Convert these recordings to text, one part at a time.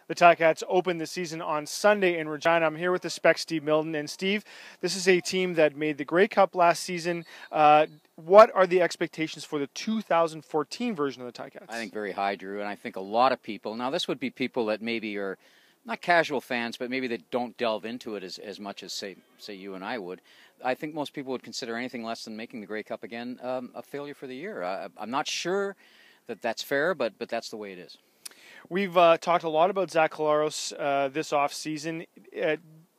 The Ticats opened the season on Sunday in Regina. I'm here with the Spec Steve Milton. And Steve, this is a team that made the Grey Cup last season. What are the expectations for the 2014 version of the Ticats? I think very high, Drew, and I think a lot of people, now this would be people that maybe are not casual fans, but maybe they don't delve into it as much as, say you and I would. I think most people would consider anything less than making the Grey Cup again a failure for the year. I'm not sure that that's fair, but that's the way it is. We've talked a lot about Zach Collaros this offseason.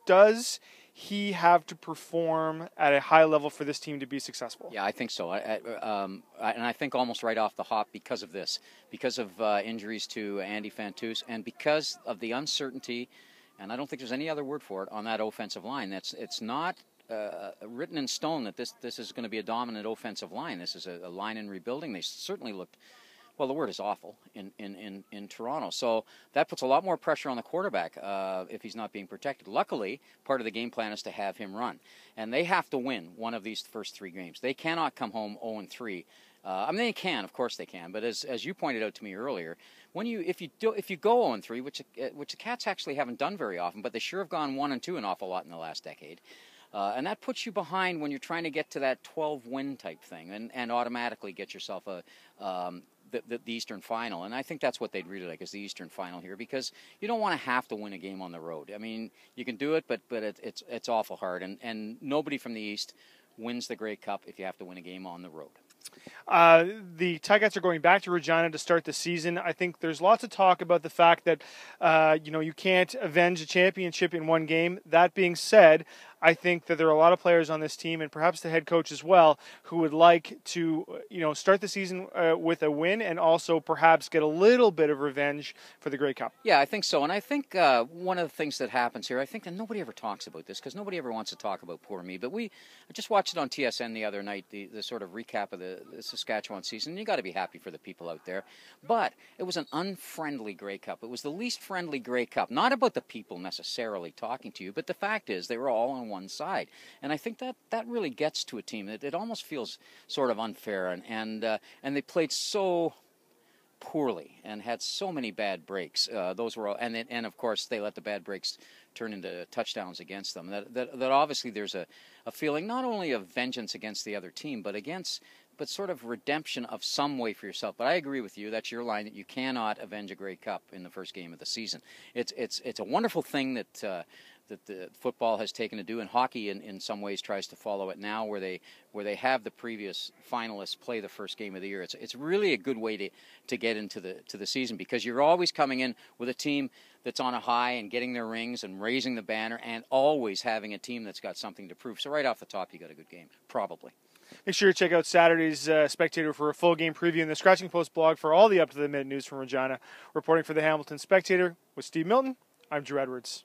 Does he have to perform at a high level for this team to be successful? Yeah, I think so. And I think almost right off the hop because of this, because of injuries to Andy Fantus, and because of the uncertainty, and I don't think there's any other word for it, on that offensive line. It's not written in stone that this is going to be a dominant offensive line. This is a line in rebuilding. They certainly looked, well, the word is awful in Toronto. So that puts a lot more pressure on the quarterback if he's not being protected. Luckily, part of the game plan is to have him run. And they have to win one of these first three games. They cannot come home 0-3. I mean, they can, of course they can. But as you pointed out to me earlier, if you go 0-3, which the Cats actually haven't done very often, but they sure have gone 1-2 an awful lot in the last decade. And that puts you behind when you're trying to get to that 12-win type thing and automatically get yourself the Eastern Final. And I think that's what they'd really like, is the Eastern Final here, because you don't want to have to win a game on the road. I mean, you can do it, but it's awful hard. And nobody from the East wins the Grey Cup if you have to win a game on the road. The Ticats are going back to Regina to start the season. I think there's lots of talk about the fact that you can't avenge a championship in one game. That being said, I think that there are a lot of players on this team, and perhaps the head coach as well, who would like to start the season with a win and also perhaps get a little bit of revenge for the Grey Cup. Yeah, I think so. And I think one of the things that happens here, I think that nobody ever talks about this because nobody ever wants to talk about poor me, but I just watched it on TSN the other night, the sort of recap of the Saskatchewan season. You got to be happy for the people out there. But it was an unfriendly Grey Cup. It was the least friendly Grey Cup. Not about the people necessarily talking to you, but the fact is they were all on one side. And I think that really gets to a team. It almost feels sort of unfair. And they played so poorly and had so many bad breaks. Those were all, and of course they let the bad breaks turn into touchdowns against them. That obviously there's a feeling not only of vengeance against the other team, but sort of redemption of some way for yourself. But I agree with you. That's your line, that you cannot avenge a Grey Cup in the first game of the season. It's a wonderful thing that the football has taken to do, and hockey in some ways tries to follow it now, where they have the previous finalists play the first game of the year. It's really a good way to get into the season, because you're always coming in with a team that's on a high and getting their rings and raising the banner, and always having a team that's got something to prove. So right off the top, you got a good game, probably. Make sure you check out Saturday's Spectator for a full game preview, and the Scratching Post blog for all the up-to-the-minute news from Regina. Reporting for the Hamilton Spectator with Steve Milton, I'm Drew Edwards.